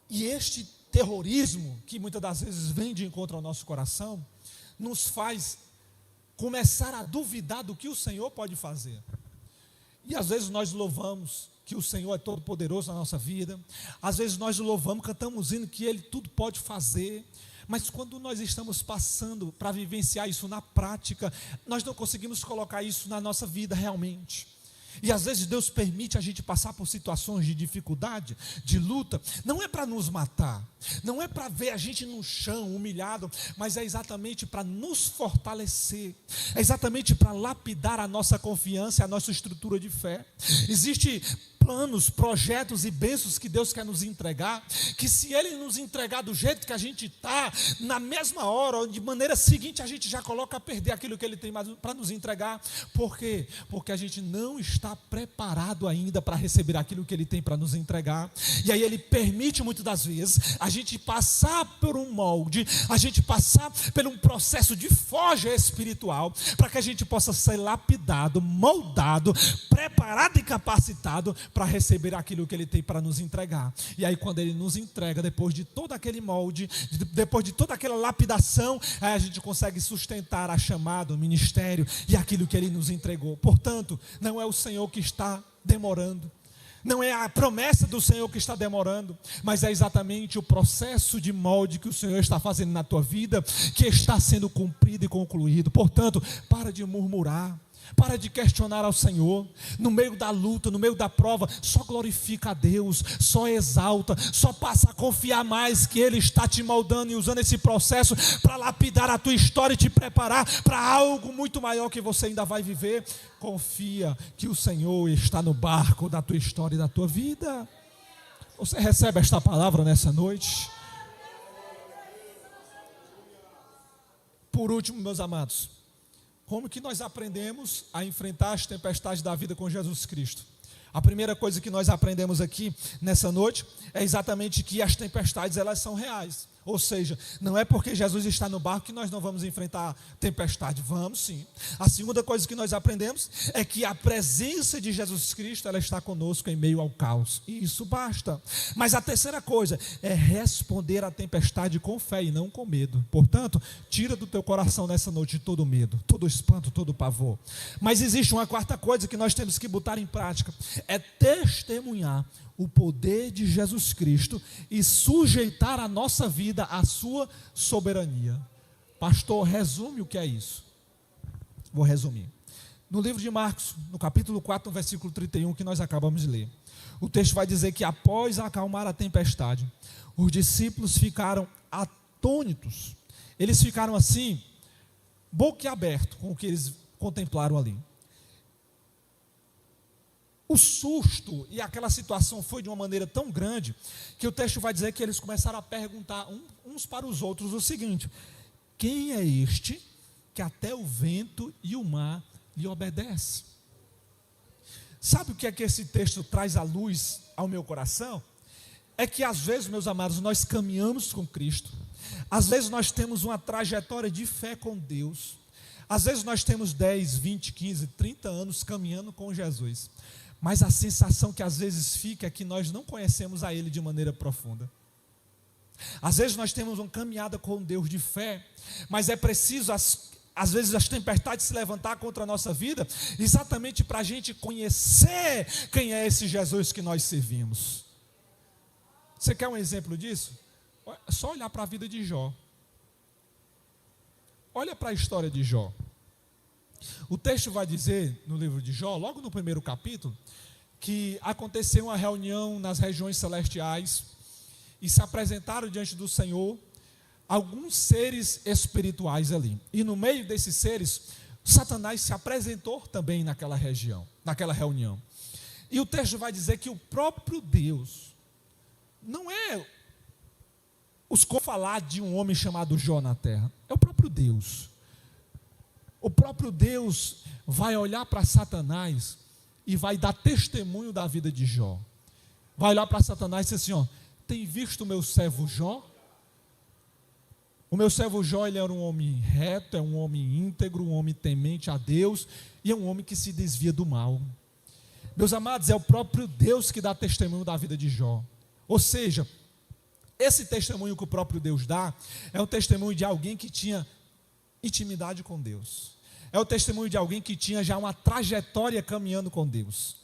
E este terrorismo, que muitas das vezes vem de encontro ao nosso coração, nos faz começar a duvidar do que o Senhor pode fazer. E às vezes nós louvamos que o Senhor é todo poderoso na nossa vida, às vezes nós louvamos, cantamos hino que Ele tudo pode fazer, mas quando nós estamos passando para vivenciar isso na prática, nós não conseguimos colocar isso na nossa vida realmente. E às vezes Deus permite a gente passar por situações de dificuldade, de luta, não é para nos matar, não é para ver a gente no chão, humilhado, mas é exatamente para nos fortalecer, é exatamente para lapidar a nossa confiança, a nossa estrutura de fé. Existe planos, projetos e bênçãos que Deus quer nos entregar, que se Ele nos entregar do jeito que a gente está, na mesma hora, ou de maneira seguinte, a gente já coloca a perder aquilo que Ele tem para nos entregar. Por quê? Porque a gente não está preparado ainda para receber aquilo que Ele tem para nos entregar, e aí Ele permite muitas das vezes a gente passar por um molde, a gente passar por um processo de forja espiritual, para que a gente possa ser lapidado, moldado, preparado e capacitado para receber aquilo que Ele tem para nos entregar. E aí quando Ele nos entrega, depois de todo aquele molde, depois de toda aquela lapidação, aí a gente consegue sustentar a chamada, o ministério e aquilo que Ele nos entregou. Portanto, não é o Senhor que está demorando, não é a promessa do Senhor que está demorando, mas é exatamente o processo de molde que o Senhor está fazendo na tua vida, que está sendo cumprido e concluído. Portanto, para de murmurar, para de questionar ao Senhor. No meio da luta, no meio da prova, só glorifica a Deus, só exalta, só passa a confiar mais que Ele está te moldando e usando esse processo para lapidar a tua história e te preparar para algo muito maior que você ainda vai viver. Confia que o Senhor está no barco da tua história e da tua vida. Você recebe esta palavra nessa noite? Por último, meus amados, como que nós aprendemos a enfrentar as tempestades da vida com Jesus Cristo? A primeira coisa que nós aprendemos aqui nessa noite é exatamente que as tempestades, elas são reais. Ou seja, não é porque Jesus está no barco que nós não vamos enfrentar tempestade. Vamos sim. A segunda coisa que nós aprendemos é que a presença de Jesus Cristo, ela está conosco em meio ao caos. E isso basta. Mas a terceira coisa é responder à tempestade com fé e não com medo. Portanto, tira do teu coração nessa noite todo medo, todo espanto, todo pavor. Mas existe uma quarta coisa que nós temos que botar em prática. É testemunhar o poder de Jesus Cristo e sujeitar a nossa vida à sua soberania. Pastor, resume o que é isso. Vou resumir. No livro de Marcos, no capítulo 4, no versículo 31, que nós acabamos de ler, o texto vai dizer que após acalmar a tempestade, os discípulos ficaram atônitos. Eles ficaram assim, boquiabertos com o que eles contemplaram ali. O susto e aquela situação foi de uma maneira tão grande que o texto vai dizer que eles começaram a perguntar uns para os outros o seguinte: quem é este que até o vento e o mar lhe obedecem? Sabe o que é que esse texto traz à luz ao meu coração? É que às vezes, meus amados, nós caminhamos com Cristo, às vezes nós temos uma trajetória de fé com Deus, às vezes nós temos 10, 20, 15, 30 anos caminhando com Jesus, mas a sensação que às vezes fica é que nós não conhecemos a Ele de maneira profunda. Às vezes nós temos uma caminhada com Deus de fé, mas é preciso às vezes as tempestades se levantar contra a nossa vida, exatamente para a gente conhecer quem é esse Jesus que nós servimos. Você quer um exemplo disso? É só olhar para a vida de Jó. Olha para a história de Jó. O texto vai dizer no livro de Jó, logo no primeiro capítulo, que aconteceu uma reunião nas regiões celestiais e se apresentaram diante do Senhor alguns seres espirituais ali. E no meio desses seres, Satanás se apresentou também naquela reunião. E o texto vai dizer que o próprio Deus, não é os falar de um homem chamado Jó na terra, é o próprio Deus. O próprio Deus vai olhar para Satanás e vai dar testemunho da vida de Jó. Vai olhar para Satanás e dizer assim: tem visto o meu servo Jó? O meu servo Jó, ele era um homem reto, é um homem íntegro, um homem temente a Deus, e é um homem que se desvia do mal. Meus amados, é o próprio Deus que dá testemunho da vida de Jó. Ou seja, esse testemunho que o próprio Deus dá, é um testemunho de alguém que tinha intimidade com Deus. é o testemunho de alguém que tinha já uma trajetória caminhando com Deus.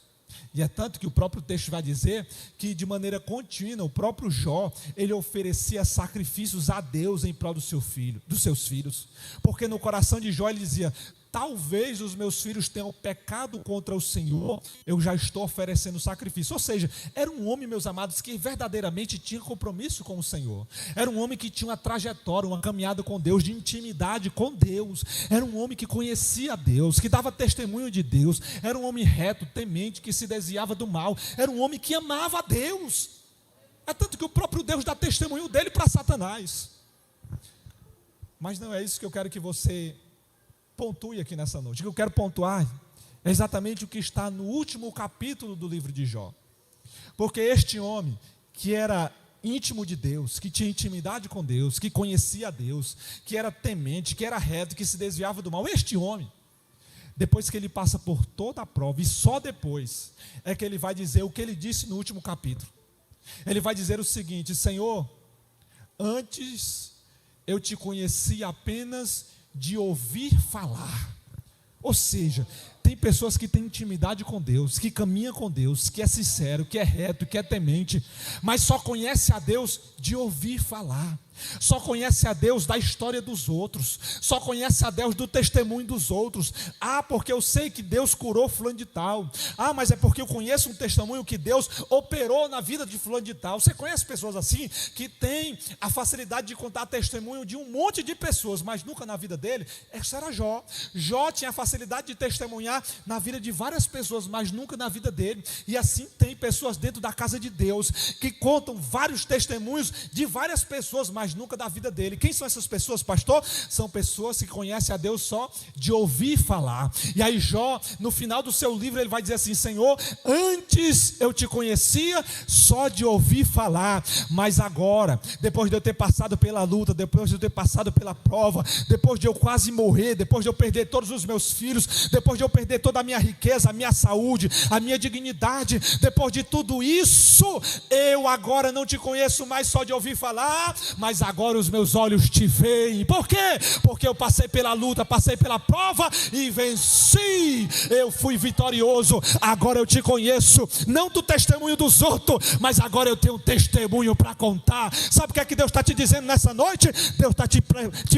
E é tanto que o próprio texto vai dizer que de maneira contínua, o próprio Jó, ele oferecia sacrifícios a Deus em prol do seu filho, dos seus filhos. Porque no coração de Jó ele dizia: talvez os meus filhos tenham pecado contra o Senhor, eu já estou oferecendo sacrifício. Ou seja, era um homem, meus amados, que verdadeiramente tinha compromisso com o Senhor. Era um homem que tinha uma trajetória, uma caminhada com Deus, de intimidade com Deus. Era um homem que conhecia Deus, que dava testemunho de Deus. Era um homem reto, temente, que se desviava do mal. Era um homem que amava a Deus. É tanto que o próprio Deus dá testemunho dele para Satanás. Mas não é isso que eu quero que você pontue aqui nessa noite. O que eu quero pontuar é exatamente o que está no último capítulo do livro de Jó. Porque este homem, que era íntimo de Deus, que tinha intimidade com Deus, que conhecia a Deus, que era temente, que era reto, que se desviava do mal, este homem, depois que ele passa por toda a prova, e só depois é que ele vai dizer o que ele disse no último capítulo. Ele vai dizer o seguinte: Senhor, antes eu te conheci apenas de ouvir falar. Ou seja, tem pessoas que têm intimidade com Deus, que caminham com Deus, que é sincero, que é reto, que é temente, mas só conhece a Deus de ouvir falar. Só conhece a Deus da história dos outros, só conhece a Deus do testemunho dos outros. Ah, porque eu sei que Deus curou fulano de tal. Ah, mas é porque eu conheço um testemunho que Deus operou na vida de fulano de tal. Você conhece pessoas assim, que têm a facilidade de contar testemunho de um monte de pessoas, mas nunca na vida dele? Essa era Jó. Jó tinha a facilidade de testemunhar na vida de várias pessoas, mas nunca na vida dele. E assim tem pessoas dentro da casa de Deus, que contam vários testemunhos de várias pessoas, mas nunca da vida dele. Quem são essas pessoas, pastor? São pessoas que conhecem a Deus só de ouvir falar. E aí Jó, no final do seu livro, ele vai dizer assim: Senhor, antes eu te conhecia só de ouvir falar, mas agora, depois de eu ter passado pela luta, depois de eu ter passado pela prova, depois de eu quase morrer, depois de eu perder todos os meus filhos, depois de eu perder toda a minha riqueza, a minha saúde, a minha dignidade, depois de tudo isso, eu agora não te conheço mais só de ouvir falar, mas agora os meus olhos te veem. Por quê? Porque eu passei pela luta, passei pela prova e venci. Eu fui vitorioso. Agora eu te conheço, não do testemunho dos outros, mas agora eu tenho um testemunho para contar. Sabe o que é que Deus está te dizendo nessa noite? Deus está te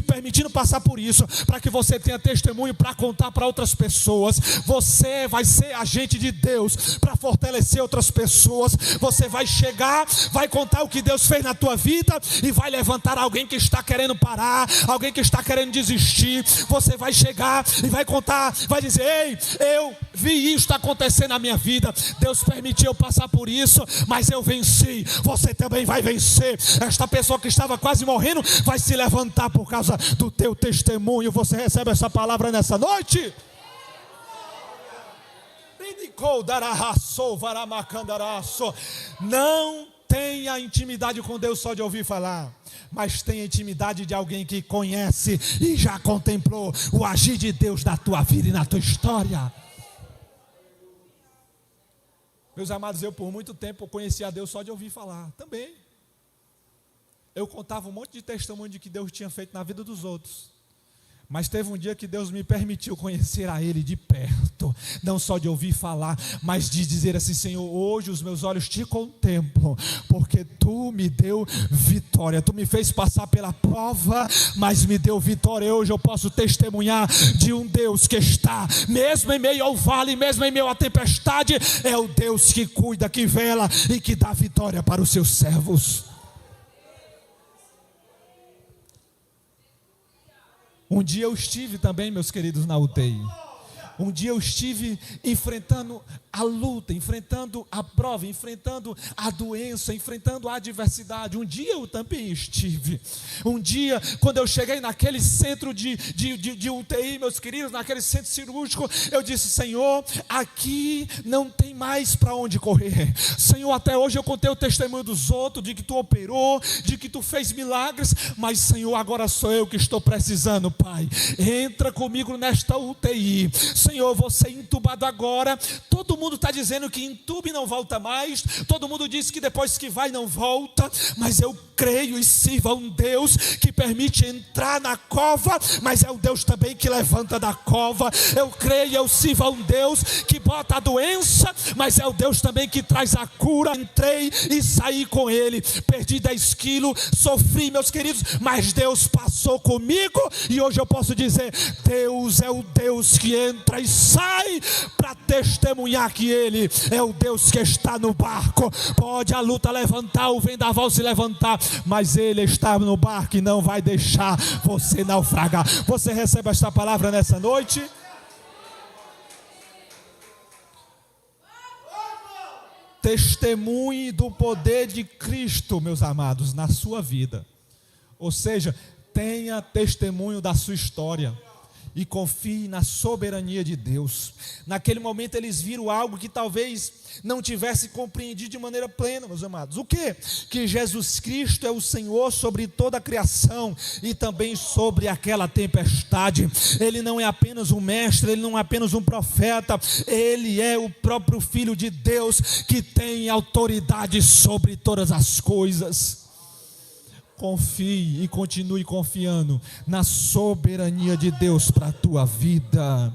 permitindo passar por isso, para que você tenha testemunho para contar para outras pessoas. Você vai ser agente de Deus para fortalecer outras pessoas. Você vai chegar, vai contar o que Deus fez na tua vida e vai levantar alguém que está querendo parar, alguém que está querendo desistir. Você vai chegar e vai contar, vai dizer: ei, eu vi isso acontecer na minha vida, Deus permitiu eu passar por isso, mas eu venci. Você também vai vencer. Esta pessoa que estava quase morrendo vai se levantar por causa do teu testemunho. Você recebe essa palavra nessa noite? Não tenha intimidade com Deus só de ouvir falar, mas tenha intimidade de alguém que conhece e já contemplou o agir de Deus na tua vida e na tua história. Meus amados, eu por muito tempo conhecia a Deus só de ouvir falar também. Eu contava um monte de testemunho de que Deus tinha feito na vida dos outros. Mas teve um dia que Deus me permitiu conhecer a Ele de perto, não só de ouvir falar, mas de dizer assim: Senhor, hoje os meus olhos te contemplam, porque Tu me deu vitória. Tu me fez passar pela prova, mas me deu vitória. Hoje eu posso testemunhar de um Deus que está, mesmo em meio ao vale, mesmo em meio à tempestade, é o Deus que cuida, que vela e que dá vitória para os seus servos. Um dia eu estive também, meus queridos, na UTI. Um dia eu estive enfrentando a luta, enfrentando a prova, enfrentando a doença, enfrentando a adversidade. Um dia eu também estive. Um dia, quando eu cheguei naquele centro de UTI, meus queridos, naquele centro cirúrgico, eu disse: Senhor, aqui não tem mais para onde correr. Senhor, até hoje eu contei o testemunho dos outros, de que Tu operou, de que Tu fez milagres, mas Senhor, agora sou eu que estou precisando, Pai. Entra comigo nesta UTI. Senhor, você entubado agora, todo mundo está dizendo que entube e não volta mais, todo mundo diz que depois que vai não volta, mas eu creio e sirvo a um Deus que permite entrar na cova, mas é o Deus também que levanta da cova. Eu creio e eu sirvo a um Deus que bota a doença, mas é o Deus também que traz a cura. Entrei e saí com Ele, perdi 10 quilos, sofri, meus queridos, mas Deus passou comigo, e hoje eu posso dizer, Deus é o Deus que entra e sai para testemunhar que Ele é o Deus que está no barco. Pode a luta levantar, o vendaval se levantar, mas Ele está no barco e não vai deixar você naufragar. Você recebe esta palavra nessa noite? Testemunhe do poder de Cristo, meus amados, na sua vida. Ou seja, tenha testemunho da sua história e confie na soberania de Deus. Naquele momento eles viram algo que talvez não tivesse compreendido de maneira plena, meus amados. O quê? Que Jesus Cristo é o Senhor sobre toda a criação e também sobre aquela tempestade. Ele não é apenas um mestre, ele não é apenas um profeta, ele é o próprio Filho de Deus que tem autoridade sobre todas as coisas. Confie e continue confiando na soberania de Deus para a tua vida.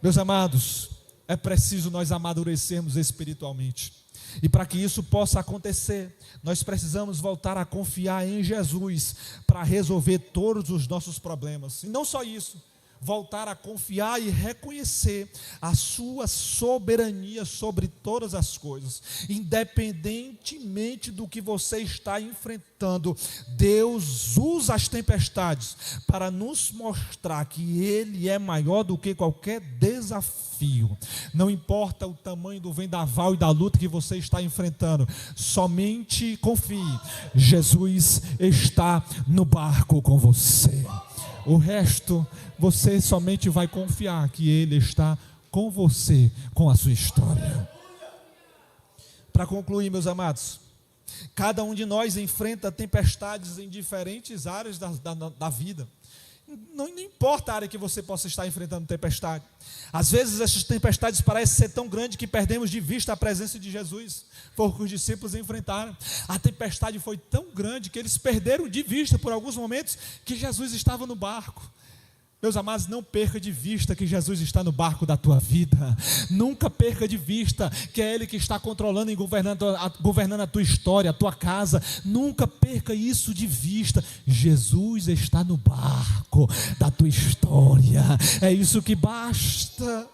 Meus amados, é preciso nós amadurecermos espiritualmente. E para que isso possa acontecer, nós precisamos voltar a confiar em Jesus para resolver todos os nossos problemas. E não só isso, voltar a confiar e reconhecer a sua soberania sobre todas as coisas, independentemente do que você está enfrentando. Deus usa as tempestades para nos mostrar que Ele é maior do que qualquer desafio. Não importa o tamanho do vendaval e da luta que você está enfrentando, somente confie, Jesus está no barco com você. O resto, você somente vai confiar que Ele está com você, com a sua história. Para concluir, meus amados, cada um de nós enfrenta tempestades em diferentes áreas da vida. Não importa a área que você possa estar enfrentando tempestade. Às vezes essas tempestades parecem ser tão grandes que perdemos de vista a presença de Jesus. Foi o que os discípulos enfrentaram. A tempestade foi tão grande que eles perderam de vista por alguns momentos que Jesus estava no barco. Meus amados, não perca de vista que Jesus está no barco da tua vida. Nunca perca de vista que é Ele que está controlando e governando a tua história, a tua casa. Nunca perca isso de vista. Jesus está no barco da tua história. É isso que basta.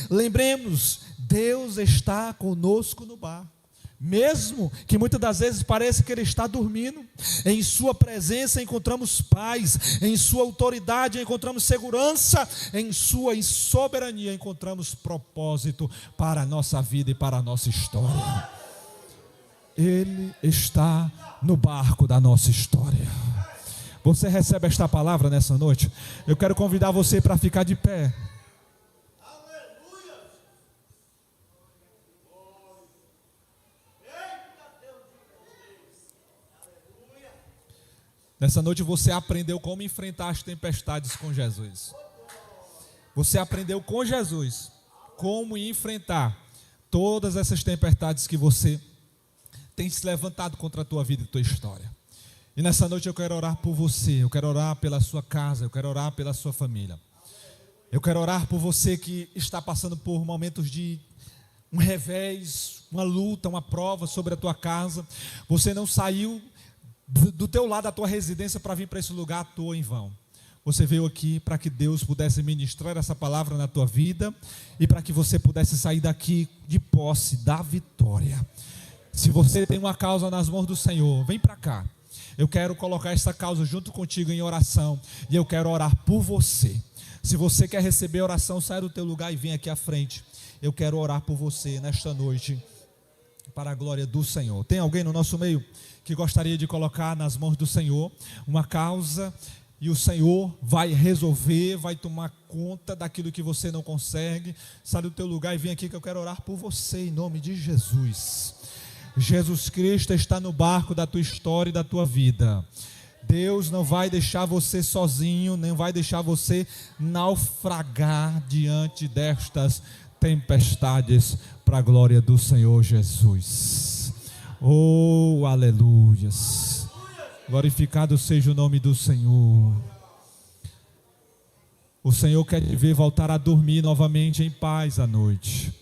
Lembremos, Deus está conosco no barco. Mesmo que muitas das vezes pareça que Ele está dormindo, em sua presença encontramos paz, em sua autoridade encontramos segurança, em sua soberania encontramos propósito para a nossa vida e para a nossa história. Ele está no barco da nossa história. Você recebe esta palavra nessa noite? Eu quero convidar você para ficar de pé. Nessa noite você aprendeu como enfrentar as tempestades com Jesus. Você aprendeu com Jesus como enfrentar todas essas tempestades que você tem se levantado contra a tua vida e tua história. E nessa noite eu quero orar por você, eu quero orar pela sua casa, eu quero orar pela sua família. Eu quero orar por você que está passando por momentos de um revés, uma luta, uma prova sobre a tua casa. Você não saiu do teu lado da tua residência para vir para esse lugar à toa em vão. Você veio aqui para que Deus pudesse ministrar essa palavra na tua vida e para que você pudesse sair daqui de posse da vitória. Se você tem uma causa nas mãos do Senhor, vem para cá. Eu quero colocar essa causa junto contigo em oração e eu quero orar por você. Se você quer receber oração, sai do teu lugar e vem aqui à frente. Eu quero orar por você nesta noite para a glória do Senhor. Tem alguém no nosso meio que gostaria de colocar nas mãos do Senhor uma causa e o Senhor vai resolver, vai tomar conta daquilo que você não consegue? Sai do teu lugar e vem aqui que eu quero orar por você em nome de Jesus. Jesus Cristo está no barco da tua história e da tua vida. Deus não vai deixar você sozinho, nem vai deixar você naufragar diante destas tempestades, para a glória do Senhor Jesus. Oh, aleluias. Glorificado seja o nome do Senhor. O Senhor quer te ver voltar a dormir novamente em paz à noite.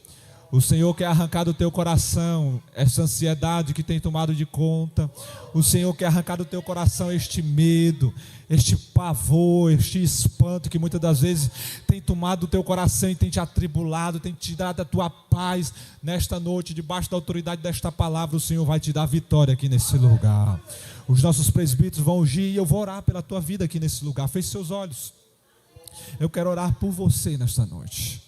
O Senhor quer arrancar do teu coração essa ansiedade que tem tomado de conta. O Senhor quer arrancar do teu coração este medo, este pavor, este espanto que muitas das vezes tem tomado do teu coração e tem te atribulado, tem te dado a tua paz. Nesta noite, debaixo da autoridade desta palavra, o Senhor vai te dar vitória aqui nesse lugar. Os nossos presbíteros vão ungir e eu vou orar pela tua vida aqui nesse lugar. Feche seus olhos. Eu quero orar por você nesta noite.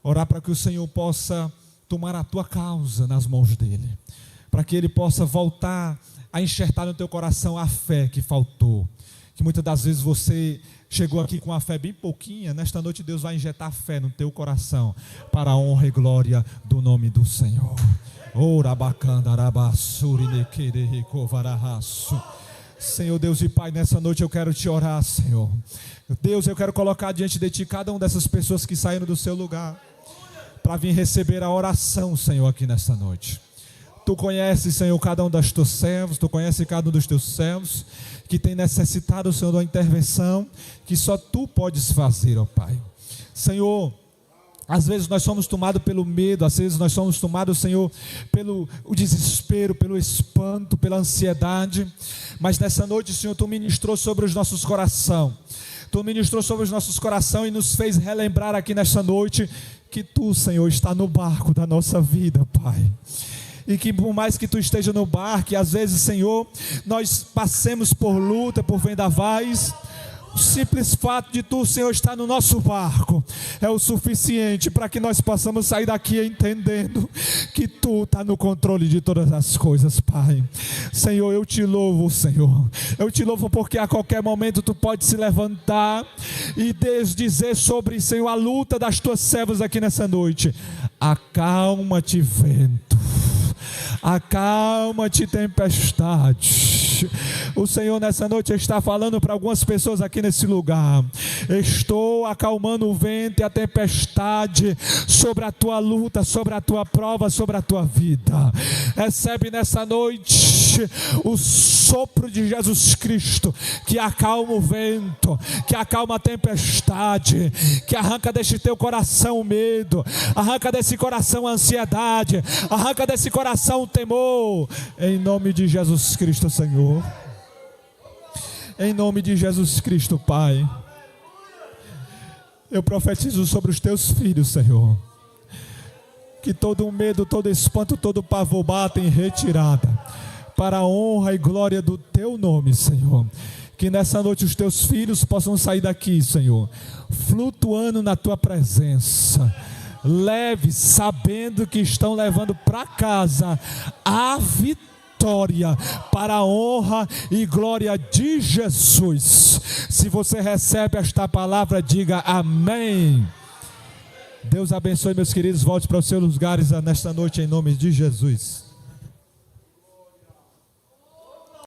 Orar para que o Senhor possa tomar a tua causa nas mãos dEle, para que Ele possa voltar a enxertar no teu coração a fé que faltou, que muitas das vezes você chegou aqui com a fé bem pouquinha. Nesta noite Deus vai injetar fé no teu coração, para a honra e glória do nome do Senhor. Senhor Deus e Pai, nessa noite eu quero te orar, Senhor. Deus, eu quero colocar diante de Ti cada uma dessas pessoas que saíram do seu lugar, para vir receber a oração, Senhor, aqui nessa noite. Tu conheces, Senhor, cada um dos teus servos, Tu conheces cada um dos teus servos, que tem necessitado, Senhor, da intervenção, que só Tu podes fazer, ó Pai. Senhor, às vezes nós somos tomados pelo medo, às vezes nós somos tomados, Senhor, pelo o desespero, pelo espanto, pela ansiedade, mas nessa noite, Senhor, Tu ministrou sobre os nossos corações. Tu ministrou sobre os nossos corações e nos fez relembrar aqui nesta noite que Tu, Senhor, está no barco da nossa vida, Pai. E que por mais que Tu esteja no barco, e às vezes, Senhor, nós passemos por luta, por vendavais, o simples fato de Tu, Senhor, estar no nosso barco é o suficiente para que nós possamos sair daqui entendendo que Tu está no controle de todas as coisas, Pai. Senhor, eu Te louvo, Senhor. Eu Te louvo porque a qualquer momento Tu pode se levantar e dizer sobre, Senhor, a luta das Tuas servas aqui nessa noite. Acalma-te, vento. Acalma-te, tempestade. O Senhor nessa noite está falando para algumas pessoas aqui nesse lugar. Estou acalmando o vento e a tempestade sobre a tua luta, sobre a tua prova, sobre a tua vida. Recebe nessa noite o sopro de Jesus Cristo, que acalma o vento, que acalma a tempestade, que arranca deste teu coração o medo, arranca desse coração a ansiedade, arranca desse coração o temor, em nome de Jesus Cristo, Senhor. Em nome de Jesus Cristo, Pai, eu profetizo sobre os teus filhos, Senhor, que todo o medo, todo espanto, todo pavor bata em retirada, para a honra e glória do teu nome, Senhor. Que nessa noite os teus filhos possam sair daqui, Senhor, flutuando na tua presença, leves, sabendo que estão levando para casa a vitória, para a honra e glória de Jesus. Se você recebe esta palavra, diga amém. Deus abençoe, meus queridos. Volte para os seus lugares nesta noite em nome de Jesus.